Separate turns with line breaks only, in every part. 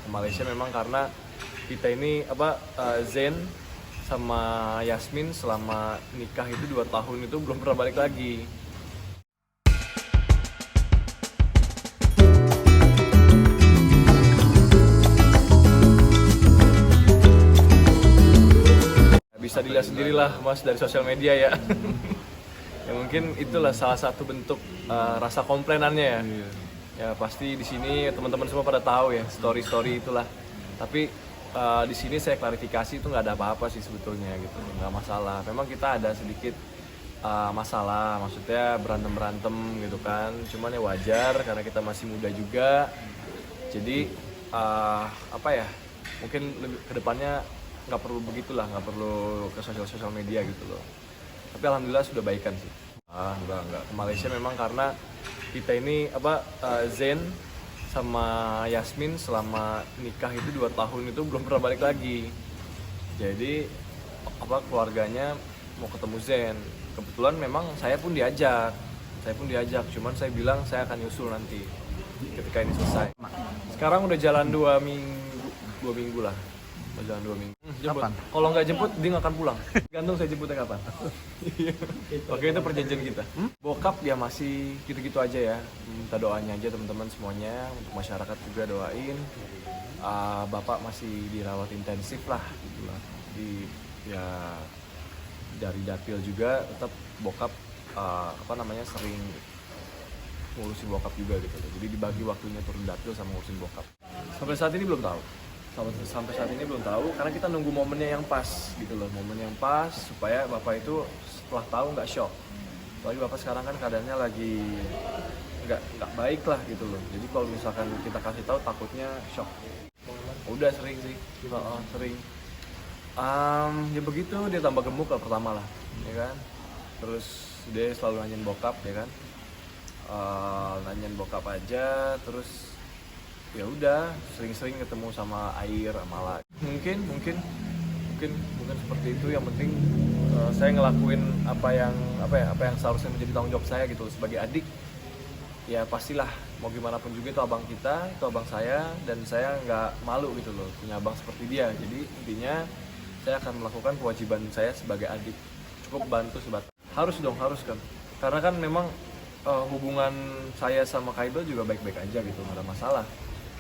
ke Malaysia memang karena kita ini Zen sama Yasmin selama nikah itu 2 tahun itu belum pernah balik lagi. Bisa dilihat sendirilah Mas dari sosial media ya. Ya mungkin itulah salah satu bentuk rasa komplainannya ya. Ya pasti di sini teman-teman semua pada tahu ya story-story itulah. Tapi di sini saya klarifikasi itu nggak ada apa-apa sih sebetulnya gitu, nggak masalah. Memang kita ada sedikit masalah, maksudnya berantem gitu kan. Cuman ya wajar karena kita masih muda juga. Jadi mungkin lebih kedepannya nggak perlu begitulah, nggak perlu ke sosial media gitu loh. Tapi alhamdulillah sudah baikan sih. Enggak. Ke Malaysia memang karena kita ini Zen sama Yasmin selama nikah itu 2 tahun itu belum pernah balik lagi. Jadi keluarganya mau ketemu Zen. Kebetulan memang saya pun diajak. Cuman saya bilang saya akan nyusul nanti ketika ini selesai. Sekarang udah jalan 2 minggu lah. Udah jalan 2 minggu. Jemput.
Kapan?
Kalau nggak jemput dia nggak akan pulang. Gantung saya jemputnya kapan. Oke, itu perjanjian kita. Bokap ya masih gitu-gitu aja ya. Minta doanya aja teman-teman semuanya, untuk masyarakat juga doain. Bapak masih dirawat intensif lah gitu lah. Dari dapil juga tetap bokap sering ngurusin bokap juga gitu. Jadi dibagi waktunya turun dapil sama ngurusin bokap. Sampai saat ini belum tahu karena kita nunggu momennya yang pas gitu loh, momen yang pas supaya bapak itu setelah tahu nggak shock. Soalnya bapak sekarang kan keadaannya lagi nggak baik lah gitu loh. Jadi kalau misalkan kita kasih tahu takutnya shock. Udah sering sih, sering. Ya begitu, dia tambah gemuk lah pertama lah, ya kan. Terus dia selalu nanyain bokap, ya kan. Nanyain bokap aja, terus ya udah sering-sering ketemu sama air malah mungkin seperti itu. Yang penting saya ngelakuin apa yang seharusnya menjadi tanggung jawab saya gitu sebagai adik. Ya pastilah mau gimana pun juga itu abang kita, itu abang saya, dan saya nggak malu gitu loh punya abang seperti dia. Jadi intinya saya akan melakukan kewajiban saya sebagai adik, cukup bantu sebatas harus kan, karena kan memang hubungan saya sama Kaibel juga baik-baik aja gitu, nggak ada masalah.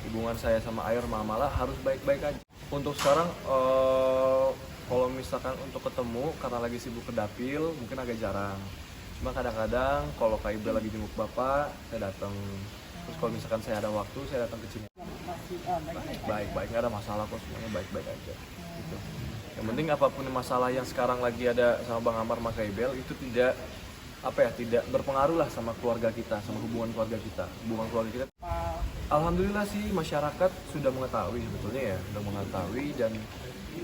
Hubungan saya sama Air Malah harus baik-baik aja. Untuk sekarang kalau misalkan untuk ketemu karena lagi sibuk ke dapil mungkin agak jarang. Cuma kadang-kadang kalau Kaibel lagi jenguk bapak, saya datang. Terus kalau misalkan saya ada waktu, saya datang ke sini. Baik-baik, nggak ada masalah kok, semuanya baik-baik aja. Gitu. Yang penting apapun masalah yang sekarang lagi ada sama Bang Amar sama Kaibel itu tidak berpengaruh lah sama keluarga kita, sama hubungan keluarga kita. Alhamdulillah sih masyarakat sudah mengetahui sebetulnya ya, dan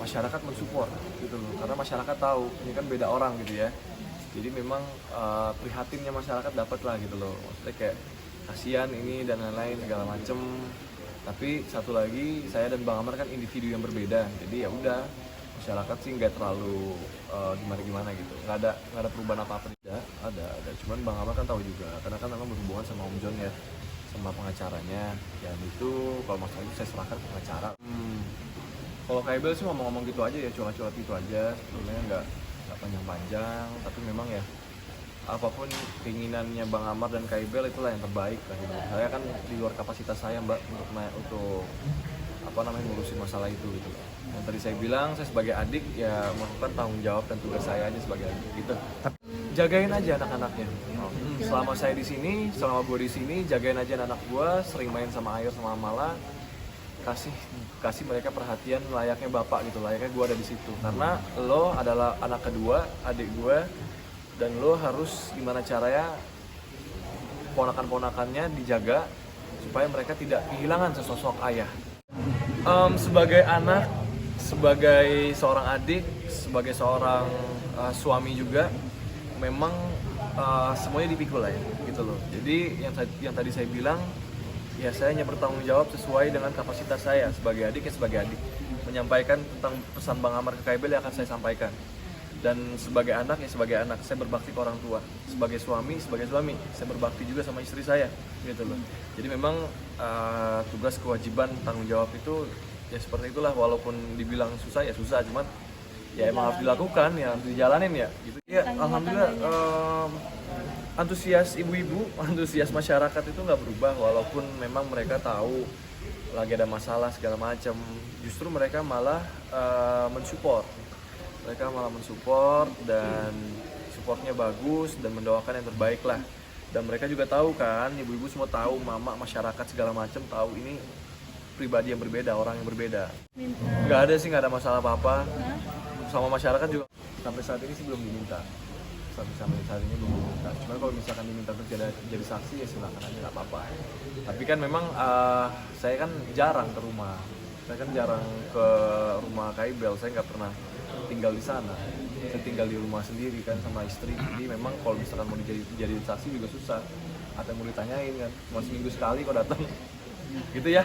masyarakat mensupport gitu loh, karena masyarakat tahu ini kan beda orang gitu ya. Jadi memang prihatinnya masyarakat dapat lah gitu loh, maksudnya kayak kasihan ini dan lain-lain segala macem. Tapi satu lagi, saya dan Bang Amar kan individu yang berbeda, jadi ya udah masyarakat sih nggak terlalu gimana gitu, nggak ada perubahan apa-apa. Ada, cuman Bang Amar kan tahu juga, karena kan memang berhubungan sama Om John ya, sama pengacaranya, dan itu kalau masalah itu saya serahkan ke pengacara. Kalau Kaibel sih ngomong-ngomong gitu aja ya, curhat-curhat gitu aja, sebenarnya nggak panjang-panjang, tapi memang ya apapun keinginannya Bang Amar dan Kaibel itulah yang terbaik lah gitu. Saya kan di luar kapasitas saya Mbak untuk ngurusin masalah itu gitu. Yang tadi saya bilang, saya sebagai adik ya melakukan tanggung jawab dan tugas saya aja sebagai adik gitu. Jagain aja anak-anaknya. Selama saya di sini, selama gue di sini, jagain aja anak gue, sering main sama Air sama Amala, kasih mereka perhatian layaknya bapak gitu, layaknya gue ada di situ. Karena lo adalah anak kedua, adik gue, dan lo harus gimana caranya ponakan-ponakannya dijaga supaya mereka tidak kehilangan sesosok ayah. Sebagai anak, sebagai seorang adik, sebagai seorang suami juga, memang semuanya dipikul lah ya, gitu loh. Jadi yang tadi saya bilang, ya saya hanya bertanggung jawab sesuai dengan kapasitas saya sebagai adik. Menyampaikan tentang pesan Bang Amar ke Kaibel yang akan saya sampaikan. Dan sebagai anak ya sebagai anak, saya berbakti ke orang tua. Sebagai suami saya berbakti juga sama istri saya gitu loh. Jadi memang tugas, kewajiban, tanggung jawab itu ya seperti itulah, walaupun dibilang susah ya susah, cuman ya emang harus dilakukan, ya harus dijalanin ya gitu. Ya alhamdulillah antusias ibu-ibu, antusias masyarakat itu nggak berubah, walaupun memang mereka tahu lagi ada masalah segala macam. Justru mereka malah mensupport. Mereka malah mensupport dan supportnya bagus dan mendoakan yang terbaik lah. Dan mereka juga tahu kan, ibu-ibu semua tahu, mama, masyarakat segala macam tahu ini pribadi yang berbeda, orang yang berbeda. Nggak ada sih, nggak ada masalah apa-apa. Sama masyarakat juga sampai saat ini sih belum diminta. Sampai saat ini belum diminta. Cuman kalau misalkan diminta untuk jadi saksi ya silakan aja, nggak apa-apa. Tapi kan memang saya kan jarang ke rumah. Saya kan jarang ke rumah Kaibel, saya nggak pernah tinggal di sana. Saya tinggal di rumah sendiri kan sama istri. Jadi memang kalau misalkan mau jadi saksi juga susah. Ada yang mau ditanyain kan, cuma seminggu sekali kok datang. Gitu ya.